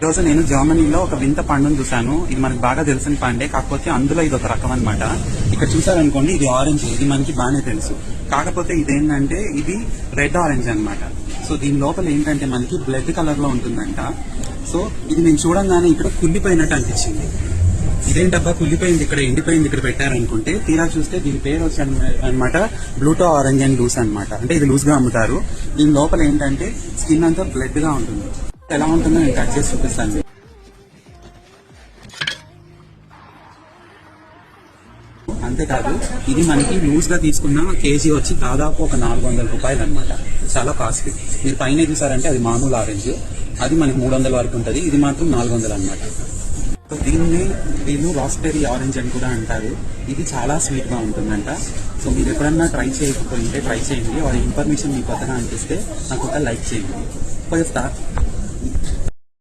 ఈరోజు నేను జర్మనీలో ఒక వింత పండును చూసాను. ఇది మనకు బాగా తెలిసిన పండే, కాకపోతే అందులో ఇది ఒక రకం అనమాట. ఇక్కడ చూసారనుకోండి, ఇది ఆరెంజ్, ఇది మనకి బాగానే తెలుసు. కాకపోతే ఇదేంటంటే ఇది రెడ్ ఆరెంజ్ అనమాట. సో దీని లోపల ఏంటంటే మనకి బ్లడ్ కలర్ లో ఉంటుందంట. సో ఇది నేను చూడంగానే ఇక్కడ కుళ్ళిపోయినట్టు అనిపించింది. ఇదేంటబ్బా కుళ్ళిపోయింది, ఇక్కడ ఎండిపోయింది, ఇక్కడ పెట్టారనుకుంటే తీరా చూస్తే దీని పేరు వచ్చి అనమాట బ్లూటో ఆరెంజ్ అండ్ లూస్ అనమాట. అంటే ఇది లూజ్ గా అమ్ముతారు. దీని లోపల ఏంటంటే స్కిన్ అంతా బ్లడ్ గా ఉంటుంది. ఎలా ఉంటుందో నేను కట్ చేసి చూపిస్తాను. అంతేకాదు ఇది మనకి లూజ్ గా తీసుకున్న కేజీ వచ్చి దాదాపు ఒక 400 రూపాయలు అనమాట. చాలా కాస్ట్లీ. మీరు పైన చూసారంటే అది మామూలు ఆరెంజ్, అది మనకి 300 వరకు ఉంటుంది. ఇది మాత్రం 400 అనమాట. సో దీన్ని వీళ్ళు రాస్బెర్రీ ఆరెంజ్ అని కూడా అంటారు. ఇది చాలా స్వీట్ గా ఉంటుందంట. సో మీరు ఎప్పుడన్నా ట్రై చేయకపోతే ట్రై చేయండి. వాళ్ళ ఇన్ఫర్మేషన్ మీకు కొత్తగా అనిపిస్తే నాకు ఒక లైక్ చేయండి.